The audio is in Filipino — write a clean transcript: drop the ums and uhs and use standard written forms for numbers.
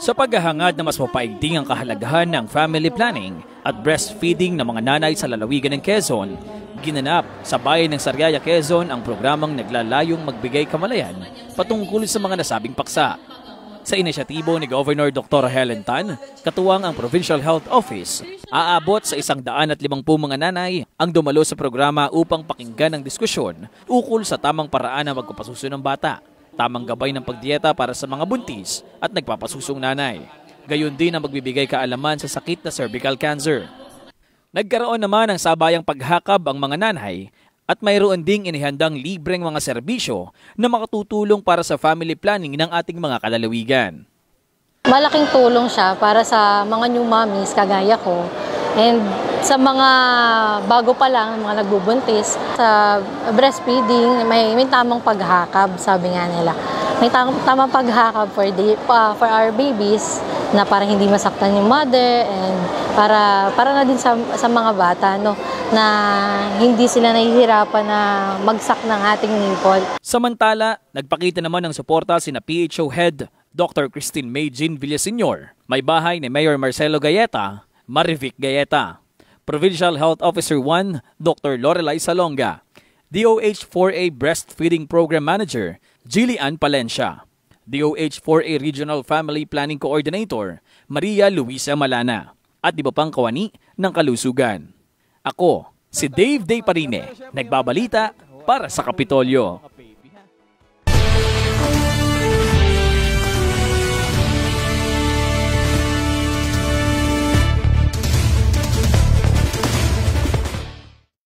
Sa paghahangad na mas mapaigting ang kahalagahan ng family planning at breastfeeding ng mga nanay sa lalawigan ng Quezon, ginanap sa bayan ng Sariaya, Quezon ang programang naglalayong magbigay kamalayan patungkol sa mga nasabing paksa. Sa inisyatibo ni Governor Dr. Helen Tan, katuwang ang Provincial Health Office, aabot sa 150 mga nanay ang dumalo sa programa upang pakinggan ang diskusyon ukol sa tamang paraan ng magpapasuso ng bata, tamang gabay ng pagdieta para sa mga buntis at nagpapasusong nanay. Gayon din ang magbibigay kaalaman sa sakit na cervical cancer. Nagkaroon naman ng sabayang paghakab ang mga nanay at mayroon ding inihandang libreng mga serbisyo na makatutulong para sa family planning ng ating mga kalalawigan. Malaking tulong siya para sa mga new mommies kagaya ko and sa mga bago pa lang, mga nagbubuntis. Sa breastfeeding, may tamang paghakab, sabi nga nila. May tamang paghakab for our babies na para hindi masaktan yung mother and para na din sa mga bata, no, na hindi sila nahihirapan na magsak ng ating nipple. Samantala, nagpakita naman ng suporta sina PHO Head Dr. Christine May Jean Villaseñor, may bahay ni Mayor Marcelo Gayeta, Marivic Gayeta, Provincial Health Officer 1 Dr. Lorelai Salonga, DOH-4A Breastfeeding Program Manager Jillian Palencia, DOH-4A Regional Family Planning Coordinator Maria Luisa Malana, at iba pang kawani ng kalusugan. Ako, si Dave Day Parine, nagbabalita para sa Kapitolyo.